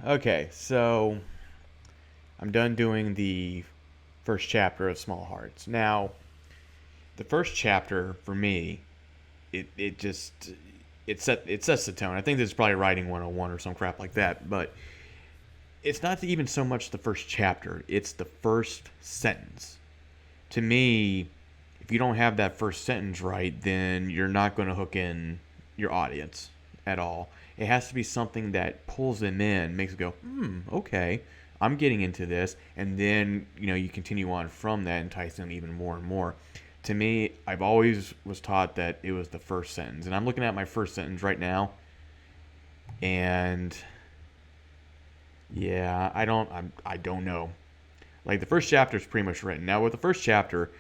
Okay, so I'm done doing the first chapter of Small Hearts. Now, the first chapter for me, it just it sets the tone. I think this is probably writing 101 or some crap like that, but it's not even so much the first chapter, it's the first sentence. To me, if you don't have that first sentence right, then you're not going to hook in your audience at all. It has to be something that pulls them in, makes it go, okay, I'm getting into this, and then you continue on from that, entice them even more and more. To me, I've always was taught that it was the first sentence, and I'm looking at my first sentence right now, and yeah, I don't know. Like the first chapter is pretty much written now. With the first chapter,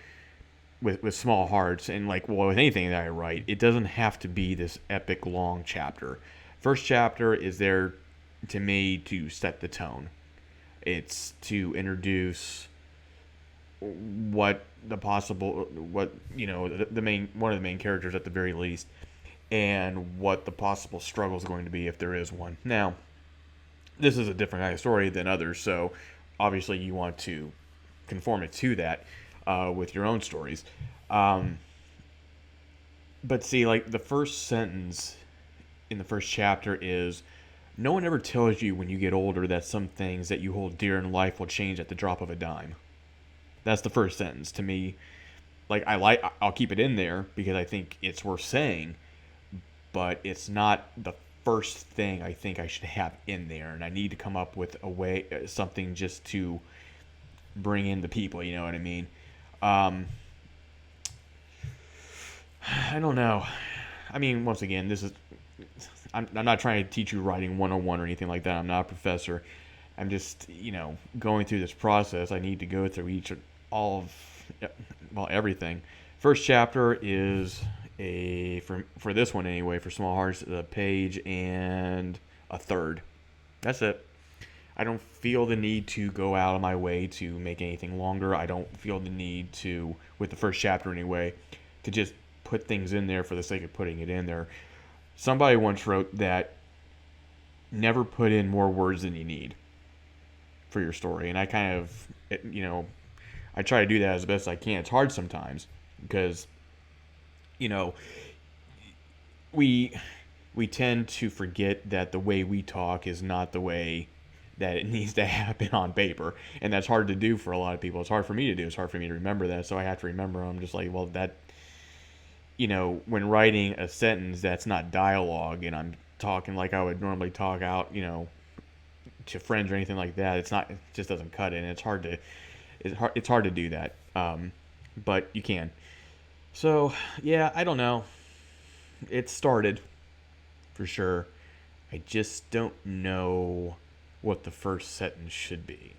with Small Hearts, and like, well, with anything that I write, it doesn't have to be this epic long chapter. First chapter is there to me to set the tone. It's to introduce what the main one of the main characters at the very least, and what the possible struggle is going to be if there is one. Now, this is a different kind of story than others, so obviously you want to conform it to that with your own stories. Um, but see, like the first sentence in the first chapter is, no one ever tells you when you get older that some things that you hold dear in life will change at the drop of a dime. That's the first sentence to me. I'll keep it in there because I think it's worth saying, but it's not the first thing I think I should have in there, and I need to come up with a way, something just to bring in the people. You know what I mean? Um, I don't know. I mean, once again, this is. I'm not trying to teach you writing 101 or anything like that. I'm not a professor. I'm just, going through this process. I need to go through all of, well, everything. First chapter is for this one anyway, for Small Hearts, a page and a third. That's it. I don't feel the need to go out of my way to make anything longer. I don't feel the need to, with the first chapter anyway, to just put things in there for the sake of putting it in there. Somebody once wrote that never put in more words than you need for your story, and I kind of, I try to do that as best I can. It's hard sometimes because, you know, we we tend to forget that the way we talk is not the way that it needs to happen on paper, and that's hard to do for a lot of people. It's hard for me to do. It's hard for me to remember that, so I have to remember. I'm just like, well, that when writing a sentence that's not dialogue, and I'm talking like I would normally talk out, to friends or anything like that. It's not. It just doesn't cut it, and it's hard to do that. But you can. So yeah, I don't know. It started for sure. I just don't know what the first sentence should be.